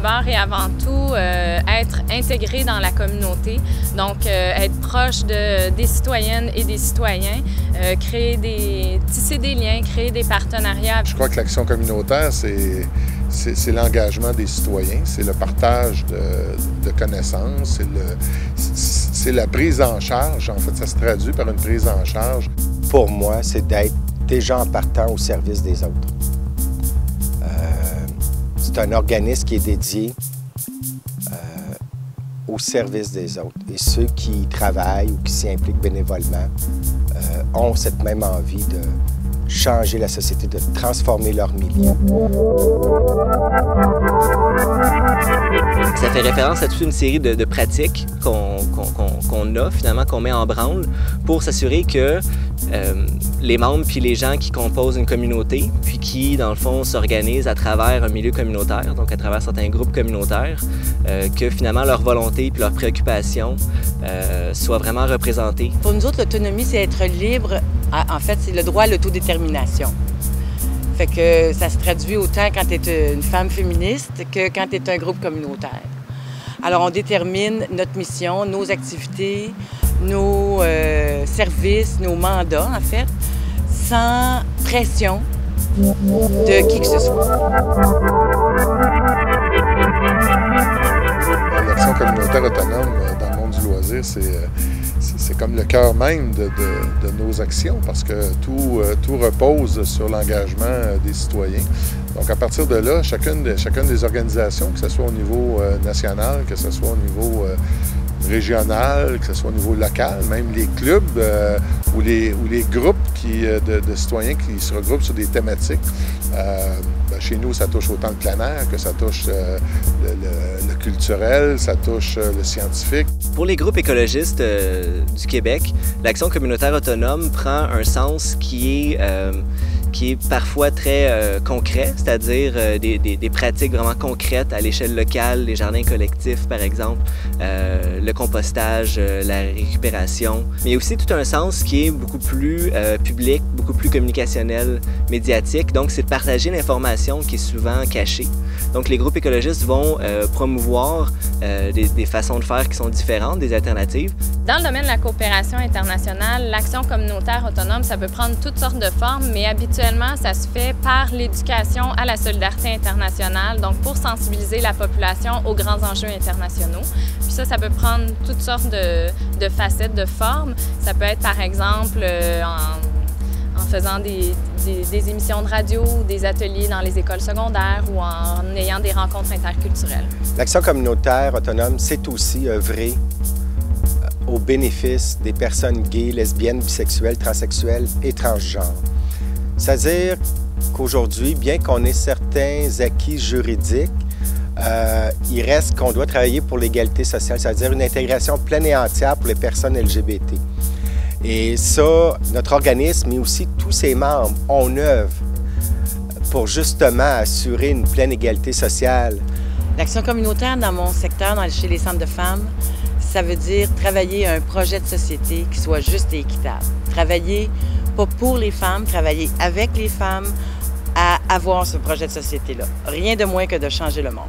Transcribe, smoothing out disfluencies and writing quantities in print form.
d'abord et avant tout être intégré dans la communauté, donc être proche des citoyennes et des citoyens, tisser des liens, créer des partenariats. Je crois que l'action communautaire, c'est l'engagement des citoyens, c'est le partage de connaissances, c'est la prise en charge. En fait, ça se traduit par une prise en charge. Pour moi, c'est d'être déjà en partant au service des autres. C'est un organisme qui est dédié au service des autres. Et ceux qui y travaillent ou qui s'y impliquent bénévolement ont cette même envie de changer la société, de transformer leur milieu. Ça fait référence à toute une série de pratiques qu'on a, finalement, qu'on met en branle pour s'assurer que les membres puis les gens qui composent une communauté, puis qui, dans le fond, s'organisent à travers un milieu communautaire, donc à travers certains groupes communautaires, que finalement leur volonté puis leurs préoccupations soient vraiment représentées. Pour nous autres, l'autonomie, c'est être libre. En fait, c'est le droit à l'autodétermination. Fait que ça se traduit autant quand tu es une femme féministe que quand tu es un groupe communautaire. Alors, on détermine notre mission, nos activités, nos services, nos mandats, en fait, sans pression de qui que ce soit. L'action communautaire autonome dans le monde du loisir, c'est comme le cœur même de nos actions parce que tout repose sur l'engagement des citoyens. Donc, à partir de là, chacune des organisations, que ce soit au niveau national, que ce soit au niveau régional, que ce soit au niveau local, même les clubs ou les groupes de citoyens qui se regroupent sur des thématiques. Chez nous, ça touche autant le plein air que ça touche le culturel, ça touche le scientifique. Pour les groupes écologistes du Québec, l'action communautaire autonome prend un sens qui est parfois très concret, c'est-à-dire des pratiques vraiment concrètes à l'échelle locale, les jardins collectifs par exemple, le compostage, la récupération. Mais il y a aussi tout un sens qui est beaucoup plus public, beaucoup plus communicationnel, médiatique, donc c'est de partager l'information qui est souvent cachée. Donc les groupes écologistes vont promouvoir des façons de faire qui sont différentes, des alternatives. Dans le domaine de la coopération internationale, l'action communautaire autonome, ça peut prendre toutes sortes de formes, mais habituellement, ça se fait par l'éducation à la solidarité internationale, donc pour sensibiliser la population aux grands enjeux internationaux. Puis ça peut prendre toutes sortes de facettes, de formes. Ça peut être, par exemple, en faisant des émissions de radio, des ateliers dans les écoles secondaires ou en ayant des rencontres interculturelles. L'action communautaire autonome, c'est aussi œuvrer au bénéfice des personnes gays, lesbiennes, bisexuelles, transsexuelles et transgenres. C'est-à-dire qu'aujourd'hui, bien qu'on ait certains acquis juridiques, il reste qu'on doit travailler pour l'égalité sociale, c'est-à-dire une intégration pleine et entière pour les personnes LGBT. Et ça, notre organisme, mais aussi tous ses membres, on œuvre pour justement assurer une pleine égalité sociale. L'action communautaire dans mon secteur, chez les centres de femmes, ça veut dire travailler à un projet de société qui soit juste et équitable. Travailler pas pour les femmes, travailler avec les femmes à avoir ce projet de société-là. Rien de moins que de changer le monde.